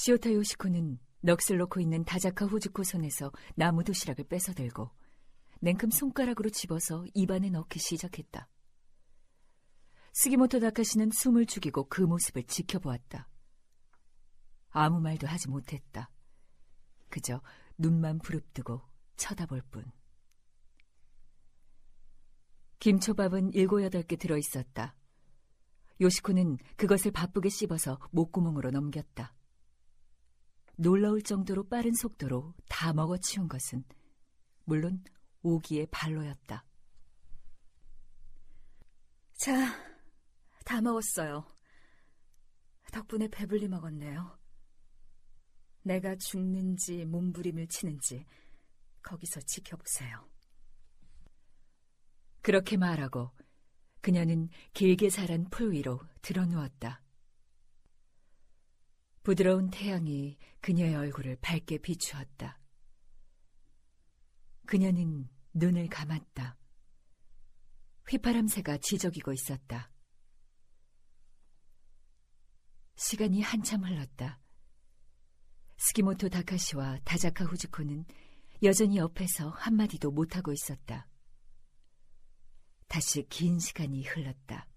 시오타 요시코는 넋을 놓고 있는 다자카 후즈코 손에서 나무 도시락을 뺏어들고 냉큼 손가락으로 집어서 입안에 넣기 시작했다. 스기모토 다카시는 숨을 죽이고 그 모습을 지켜보았다. 아무 말도 하지 못했다. 그저 눈만 부릅뜨고 쳐다볼 뿐. 김초밥은 7, 8개 들어있었다. 요시코는 그것을 바쁘게 씹어서 목구멍으로 넘겼다. 놀라울 정도로 빠른 속도로 다 먹어치운 것은 물론 오기의 발로였다. 자, 다 먹었어요. 덕분에 배불리 먹었네요. 내가 죽는지 몸부림을 치는지 거기서 지켜보세요. 그렇게 말하고 그녀는 길게 자란 풀 위로 드러누웠다. 부드러운 태양이 그녀의 얼굴을 밝게 비추었다. 그녀는 눈을 감았다. 휘파람새가 지저귀고 있었다. 시간이 한참 흘렀다. 스기모토 다카시와 다자카 후즈코는 여전히 옆에서 한마디도 못하고 있었다. 다시 긴 시간이 흘렀다.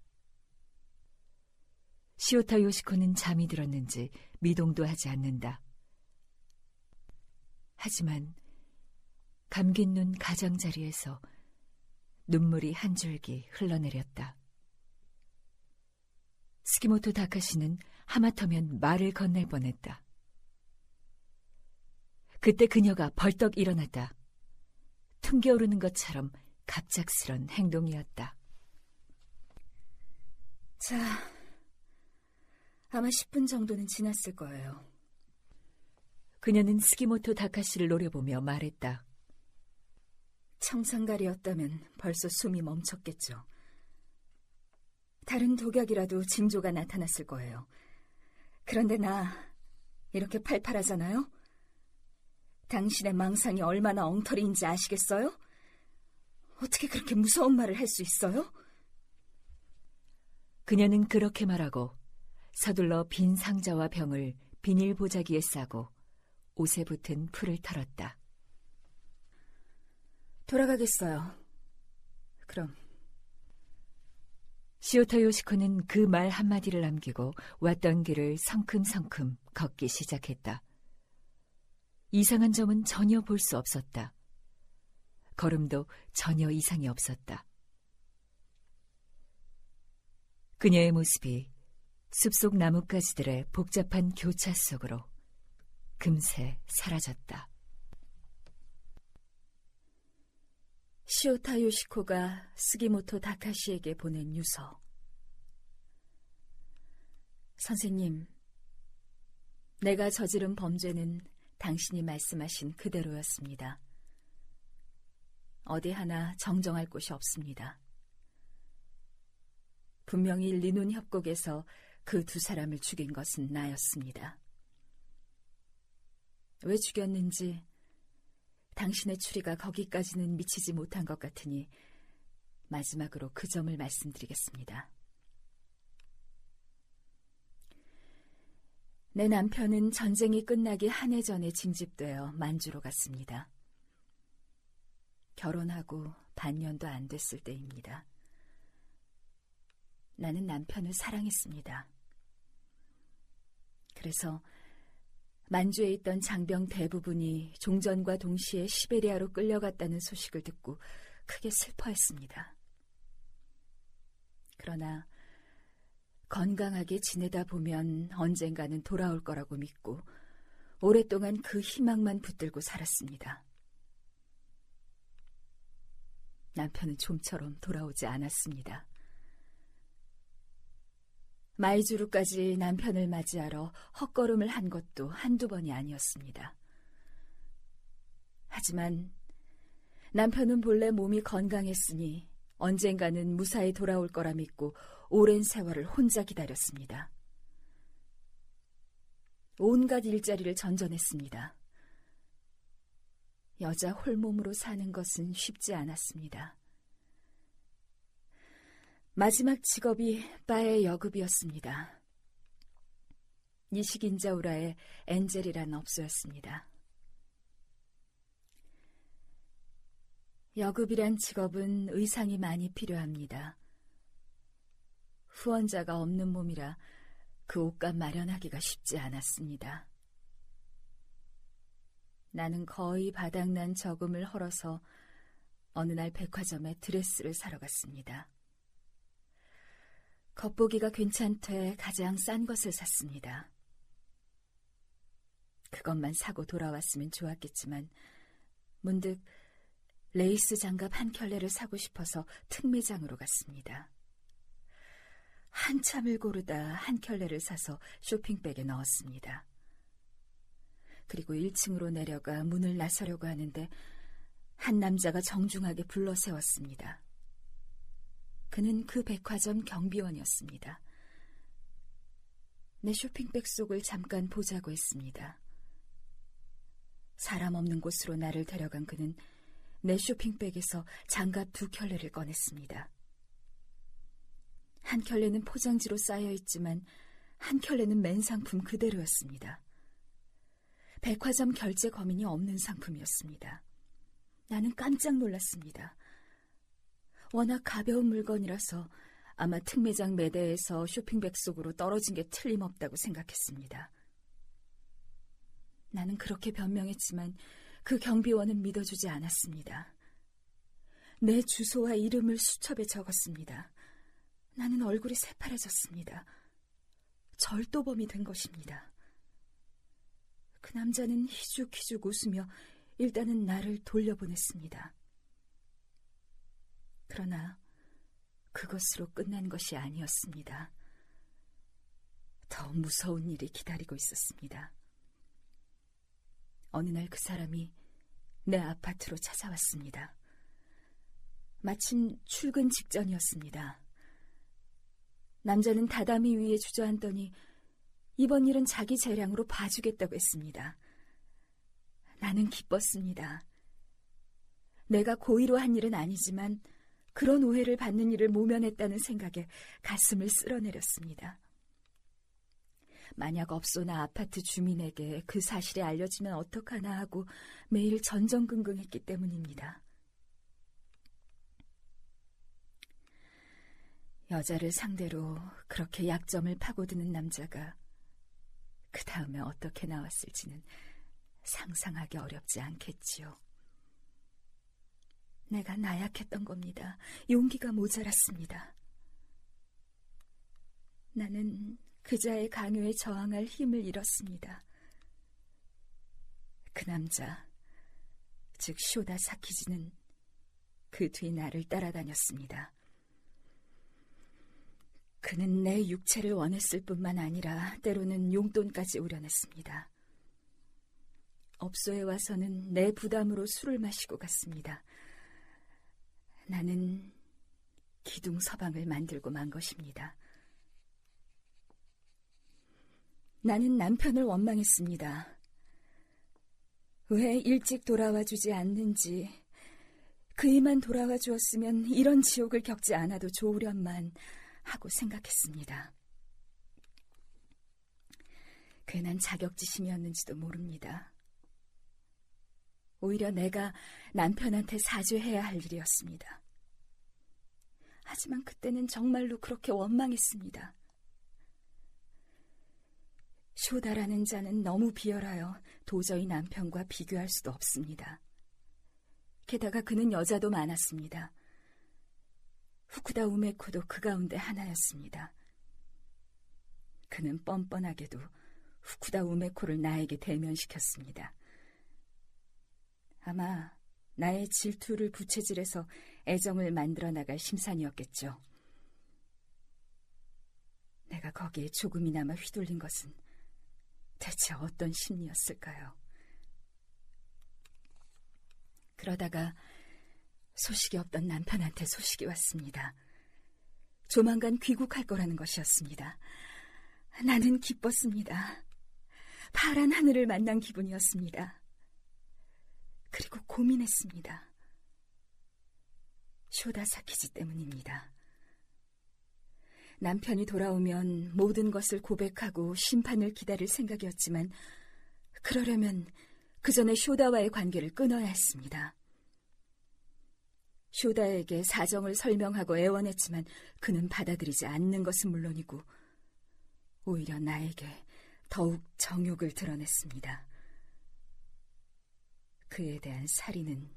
시오타 요시코는 잠이 들었는지 미동도 하지 않는다. 하지만 감긴 눈 가장자리에서 눈물이 한 줄기 흘러내렸다. 스기모토 다카시는 하마터면 말을 건넬 뻔했다. 그때 그녀가 벌떡 일어났다. 퉁겨오르는 것처럼 갑작스런 행동이었다. 자, 아마 10분 정도는 지났을 거예요. 그녀는 스기모토 다카시를 노려보며 말했다. 청산가리였다면 벌써 숨이 멈췄겠죠. 다른 독약이라도 징조가 나타났을 거예요. 그런데 나 이렇게 팔팔하잖아요? 당신의 망상이 얼마나 엉터리인지 아시겠어요? 어떻게 그렇게 무서운 말을 할 수 있어요? 그녀는 그렇게 말하고 서둘러 빈 상자와 병을 비닐 보자기에 싸고 옷에 붙은 풀을 털었다. 돌아가겠어요. 그럼. 시오타 요시코는 그 말 한마디를 남기고 왔던 길을 성큼성큼 걷기 시작했다. 이상한 점은 전혀 볼 수 없었다. 걸음도 전혀 이상이 없었다. 그녀의 모습이 숲속 나뭇가지들의 복잡한 교차 속으로 금세 사라졌다. 시오타 요시코가 스기모토 다카시에게 보낸 유서. 선생님, 내가 저지른 범죄는 당신이 말씀하신 그대로였습니다. 어디 하나 정정할 곳이 없습니다. 분명히 리논 협곡에서 그 2사람을 죽인 것은 나였습니다. 왜 죽였는지 당신의 추리가 거기까지는 미치지 못한 것 같으니 마지막으로 그 점을 말씀드리겠습니다. 내 남편은 전쟁이 끝나기 한 해 전에 징집되어 만주로 갔습니다. 결혼하고 반년도 안 됐을 때입니다. 나는 남편을 사랑했습니다. 그래서 만주에 있던 장병 대부분이 종전과 동시에 시베리아로 끌려갔다는 소식을 듣고 크게 슬퍼했습니다. 그러나 건강하게 지내다 보면 언젠가는 돌아올 거라고 믿고 오랫동안 그 희망만 붙들고 살았습니다. 남편은 좀처럼 돌아오지 않았습니다. 마이주루까지 남편을 맞이하러 헛걸음을 한 것도 한두 번이 아니었습니다. 하지만 남편은 본래 몸이 건강했으니 언젠가는 무사히 돌아올 거라 믿고 오랜 세월을 혼자 기다렸습니다. 온갖 일자리를 전전했습니다. 여자 홀몸으로 사는 것은 쉽지 않았습니다. 마지막 직업이 바의 여급이었습니다. 니시긴자우라의 엔젤이란 업소였습니다. 여급이란 직업은 의상이 많이 필요합니다. 후원자가 없는 몸이라 그 옷값 마련하기가 쉽지 않았습니다. 나는 거의 바닥난 저금을 헐어서 어느 날 백화점에 드레스를 사러 갔습니다. 겉보기가 괜찮되 가장 싼 것을 샀습니다. 그것만 사고 돌아왔으면 좋았겠지만 문득 레이스 장갑 한 켤레를 사고 싶어서 특매장으로 갔습니다. 한참을 고르다 한 켤레를 사서 쇼핑백에 넣었습니다. 그리고 1층으로 내려가 문을 나서려고 하는데 한 남자가 정중하게 불러 세웠습니다. 그는 그 백화점 경비원이었습니다. 내 쇼핑백 속을 잠깐 보자고 했습니다. 사람 없는 곳으로 나를 데려간 그는 내 쇼핑백에서 장갑 2켤레를 꺼냈습니다. 한 켤레는 포장지로 쌓여있지만 한 켤레는 맨 상품 그대로였습니다. 백화점 결제 거민이 없는 상품이었습니다. 나는 깜짝 놀랐습니다. 워낙 가벼운 물건이라서 아마 특매장 매대에서 쇼핑백 속으로 떨어진 게 틀림없다고 생각했습니다. 나는 그렇게 변명했지만 그 경비원은 믿어주지 않았습니다. 내 주소와 이름을 수첩에 적었습니다. 나는 얼굴이 새파래졌습니다. 절도범이 된 것입니다. 그 남자는 희죽희죽 웃으며 일단은 나를 돌려보냈습니다. 그러나 그것으로 끝난 것이 아니었습니다. 더 무서운 일이 기다리고 있었습니다. 어느 날 그 사람이 내 아파트로 찾아왔습니다. 마침 출근 직전이었습니다. 남자는 다다미 위에 주저앉더니 이번 일은 자기 재량으로 봐주겠다고 했습니다. 나는 기뻤습니다. 내가 고의로 한 일은 아니지만 그런 오해를 받는 일을 모면했다는 생각에 가슴을 쓸어내렸습니다. 만약 업소나 아파트 주민에게 그 사실이 알려지면 어떡하나 하고 매일 전전긍긍했기 때문입니다. 여자를 상대로 그렇게 약점을 파고드는 남자가 그 다음에 어떻게 나왔을지는 상상하기 어렵지 않겠지요. 내가 나약했던 겁니다. 용기가 모자랐습니다. 나는 그자의 강요에 저항할 힘을 잃었습니다. 그 남자, 즉 쇼다 사키지는 그 뒤 나를 따라다녔습니다. 그는 내 육체를 원했을 뿐만 아니라 때로는 용돈까지 우려냈습니다. 업소에 와서는 내 부담으로 술을 마시고 갔습니다. 나는 기둥 서방을 만들고 만 것입니다. 나는 남편을 원망했습니다. 왜 일찍 돌아와 주지 않는지, 그이만 돌아와 주었으면 이런 지옥을 겪지 않아도 좋으련만 하고 생각했습니다. 괜한 자격지심이었는지도 모릅니다. 오히려 내가 남편한테 사죄해야 할 일이었습니다. 하지만 그때는 정말로 그렇게 원망했습니다. 쇼다라는 자는 너무 비열하여 도저히 남편과 비교할 수도 없습니다. 게다가 그는 여자도 많았습니다. 후쿠다 우메코도 그 가운데 하나였습니다. 그는 뻔뻔하게도 후쿠다 우메코를 나에게 대면시켰습니다. 아마 나의 질투를 부채질해서 애정을 만들어 나갈 심산이었겠죠. 내가 거기에 조금이나마 휘둘린 것은 대체 어떤 심리였을까요? 그러다가 소식이 없던 남편한테 소식이 왔습니다. 조만간 귀국할 거라는 것이었습니다. 나는 기뻤습니다. 파란 하늘을 만난 기분이었습니다. 그리고 고민했습니다. 쇼다 사키지 때문입니다. 남편이 돌아오면 모든 것을 고백하고 심판을 기다릴 생각이었지만 그러려면 그 전에 쇼다와의 관계를 끊어야 했습니다. 쇼다에게 사정을 설명하고 애원했지만 그는 받아들이지 않는 것은 물론이고 오히려 나에게 더욱 정욕을 드러냈습니다. 그에 대한 살인은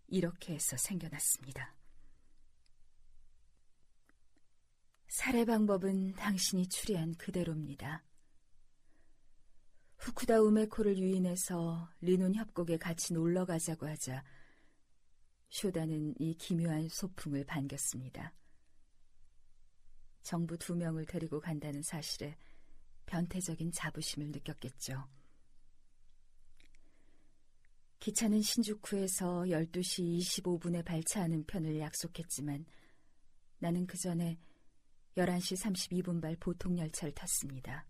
이렇게 해서 생겨났습니다. 살해 방법은 당신이 추리한 그대로입니다. 후쿠다 우메코를 유인해서 리논 협곡에 같이 놀러 가자고 하자 쇼다는 이 기묘한 소풍을 반겼습니다. 정부 2명을 데리고 간다는 사실에 변태적인 자부심을 느꼈겠죠. 기차는 신주쿠에서 12시 25분에 발차하는 편을 약속했지만 나는 그 전에 11시 32분 발 보통열차를 탔습니다.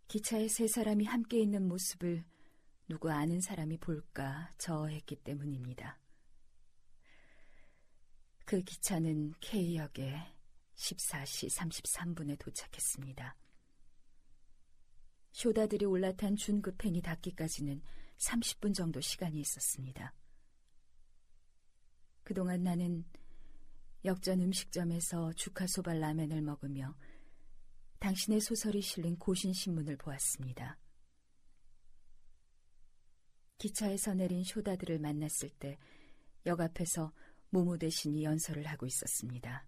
기차에 3사람이 함께 있는 모습을 누구 아는 사람이 볼까 저어했기 때문입니다. 그 기차는 K역에 14시 33분에 도착했습니다. 쇼다들이 올라탄 준급행이 닿기까지는 30분 정도 시간이 있었습니다. 그동안 나는 역전 음식점에서 주카소바 라멘을 먹으며 당신의 소설이 실린 고신신문을 보았습니다. 기차에서 내린 쇼다들을 만났을 때 역 앞에서 모모 대신이 연설을 하고 있었습니다.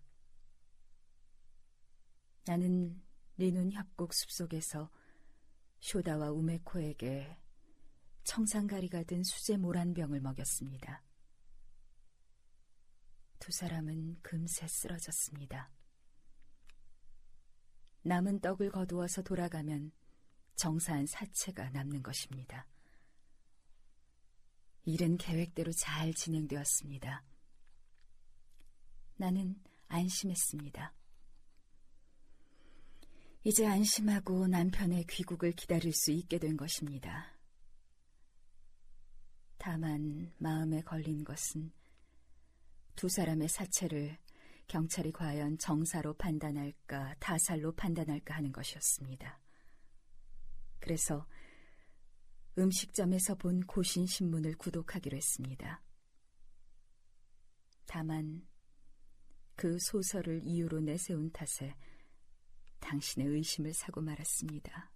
나는 리논 협곡 숲속에서 쇼다와 우메코에게 청산가리가 든 수제 모란병을 먹였습니다. 2사람은 금세 쓰러졌습니다. 남은 떡을 거두어서 돌아가면 정사한 사체가 남는 것입니다. 일은 계획대로 잘 진행되었습니다. 나는 안심했습니다. 이제 안심하고 남편의 귀국을 기다릴 수 있게 된 것입니다. 다만 마음에 걸린 것은 2사람의 사체를 경찰이 과연 정사로 판단할까 타살로 판단할까 하는 것이었습니다. 그래서 음식점에서 본 고신신문을 구독하기로 했습니다. 다만 그 소설을 이유로 내세운 탓에 당신의 의심을 사고 말았습니다.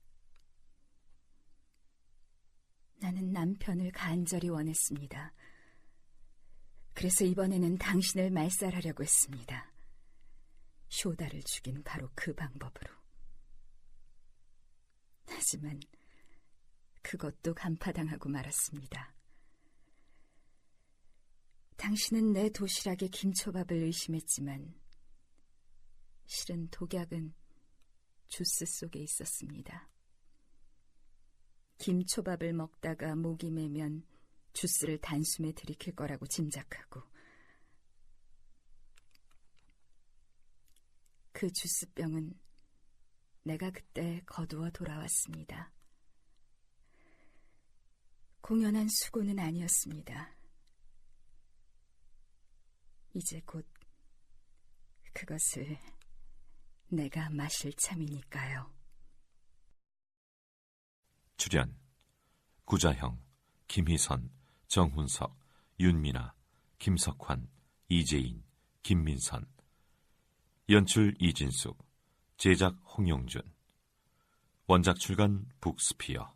나는 남편을 간절히 원했습니다. 그래서 이번에는 당신을 말살하려고 했습니다. 쇼다를 죽인 바로 그 방법으로. 하지만 그것도 간파당하고 말았습니다. 당신은 내 도시락에 김초밥을 의심했지만 실은 독약은 주스 속에 있었습니다. 김초밥을 먹다가 목이 메면 주스를 단숨에 들이킬 거라고 짐작하고 그 주스병은 내가 그때 거두어 돌아왔습니다. 공연한 수고는 아니었습니다. 이제 곧 그것을 내가 마실 참이니까요. 출연 구자형, 김희선, 정훈석, 윤미나, 김석환, 이재인, 김민선. 연출 이진숙, 제작 홍용준. 원작 출간 북스피어.